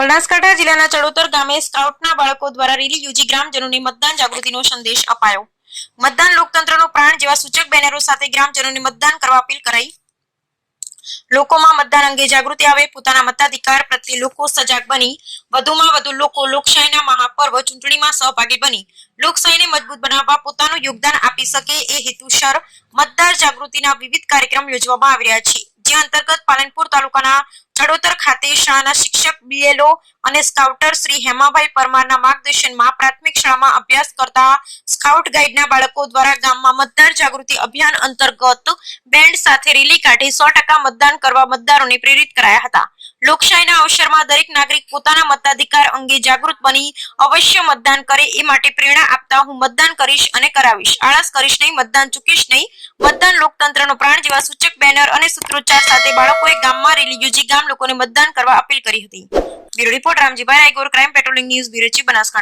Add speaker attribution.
Speaker 1: બનાસકાંઠા જિલ્લાના ચડોતર ગામે સ્કાઉટના બાળકો દ્વારા રેલી યોજી ગ્રામજનોને મતદાન જાગૃતિનો સંદેશ અપાયો। મતદાન લોકતંત્રનો પ્રાણ જેવા સૂચક બેનરો સાથે ગ્રામજનોને મતદાન કરવા અપીલ કરાઈ। લોકોમાં મતદાન અંગે જાગૃતિ આવે, પોતાના મતાધિકાર પ્રત્યે લોકો સજાગ બની વધુમાં વધુ લોકો લોકશાહીના મહાપર્વ ચૂંટણીમાં સહભાગી બની લોકશાહીને મજબૂત બનાવવા પોતાનું યોગદાન આપી શકે એ હેતુસર મતદાર જાગૃતિના વિવિધ કાર્યક્રમ યોજવામાં આવી રહ્યા છે। જે અંતર્ગત પાલનપુર તાલુકાના ચડોતર ખાતે શાળાના શિક્ષક બીએલઓ અને સ્કાઉટર શ્રી હેમાભાઈ પરમારના માર્ગદર્શનમાં પ્રાથમિક શાળામાં અભ્યાસ કરતા સ્કાઉટ ગાઈડના બાળકો દ્વારા ગામમાં મતદાર જાગૃતિ અભિયાન અંતર્ગત બેન્ડ સાથે રેલી કાઢી 100% મતદાન કરવા મતદારોને પ્રેરિત કરાયા હતા। લોકશાહીના અવસરમાં દરેક નાગરિક પોતાના મતાધિકાર અંગે જાગૃત બની અવશ્ય મતદાન કરે એ માટે પ્રેરણા આપતા હું મતદાન કરીશ અને કરાવીશ, આળસ કરીશ નહીં, મતદાન ચૂકીશ નહીં, મતદાન લોકતંત્રનો પ્રાણ જેવા સૂચક બેનર અને સૂત્રોચ્ચાર સાથે બાળકોએ ગામમાં રેલી યોજી ગામ લોકોને મતદાન કરવા અપીલ કરી હતી। Bureau report Ramjibhai Raigor, crime patrolling news bureau chief, Banaskantha.